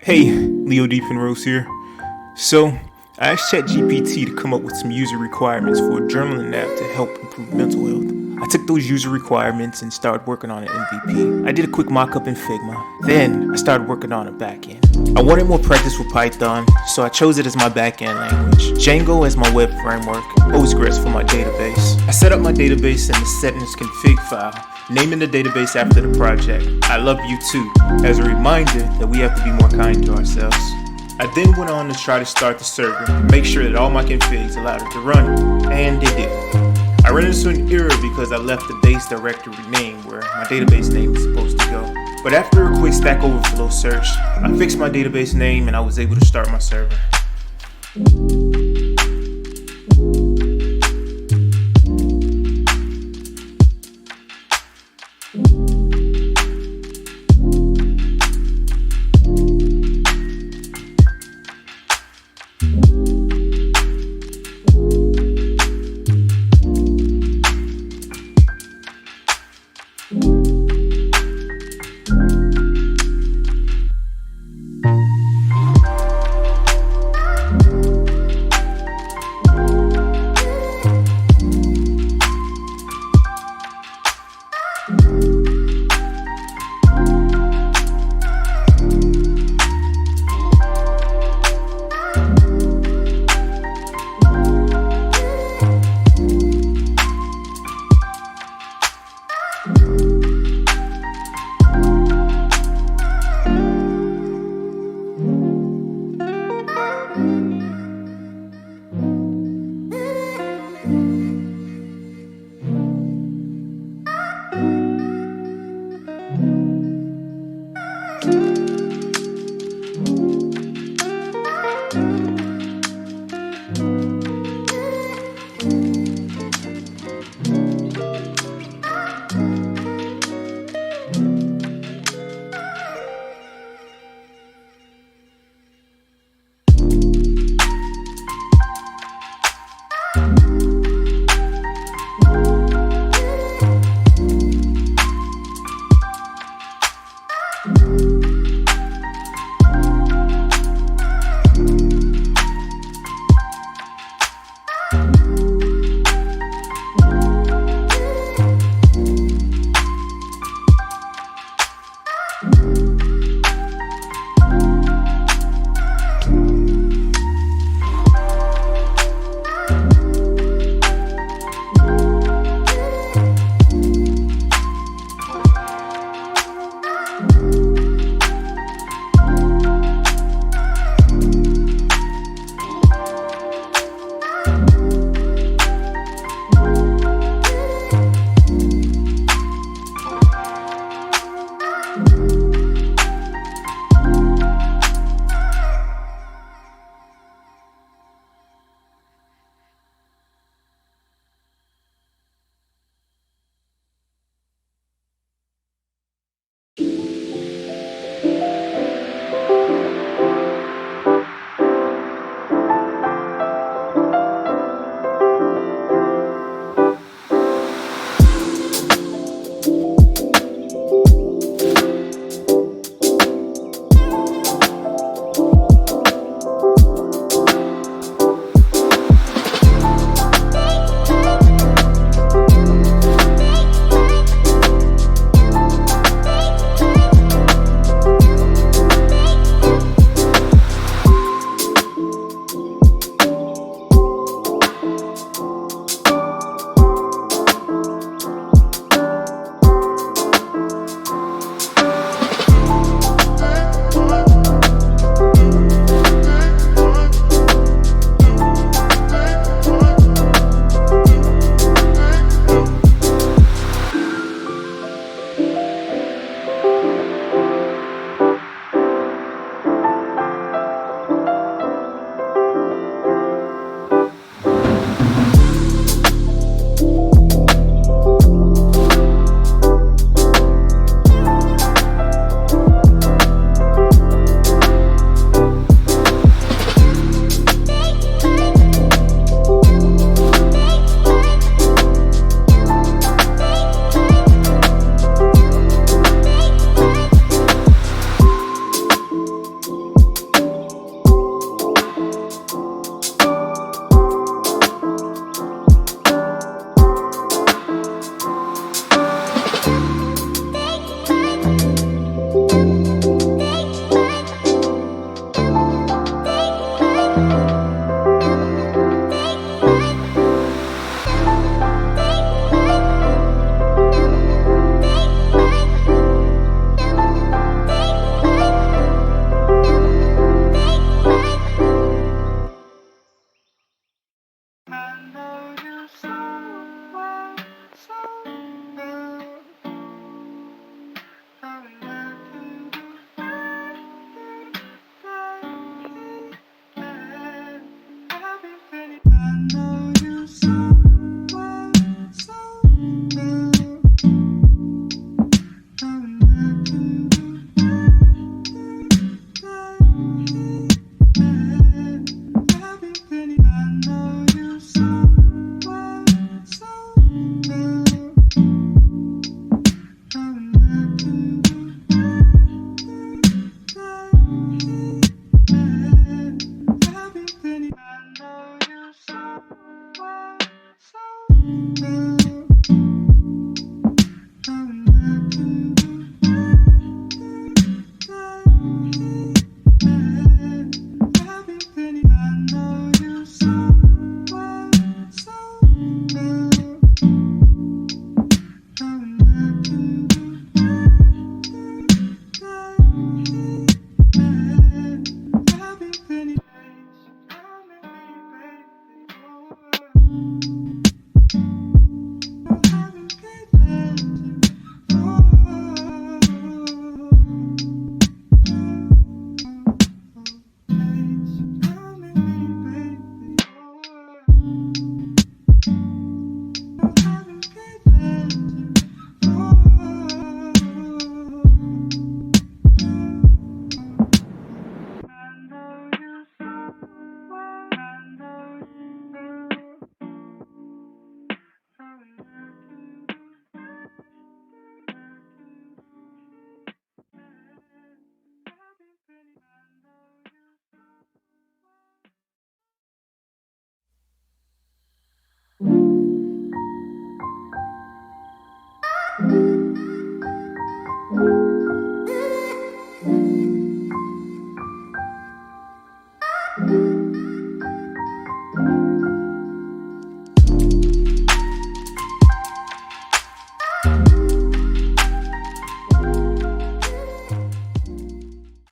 Hey, Leo Deep and Rose here. So, I asked ChatGPT to come up with some user requirements for a journaling app to help improve mental health. I took those user requirements and started working on an MVP. I did a quick mockup in Figma. Then, I started working on a backend. I wanted more practice with Python, so I chose it as my backend language. Django as my web framework, Postgres for my database. I set up my database in the settings config file, naming the database after the project. I love you too, as a reminder that we have to be more kind to ourselves. I then went on to try to start the server and make sure that all my configs allowed it to run, and it did. I ran into an error because I left the base directory name where my database name is supposed to go. But after a quick Stack Overflow search, I fixed my database name and I was able to start my server.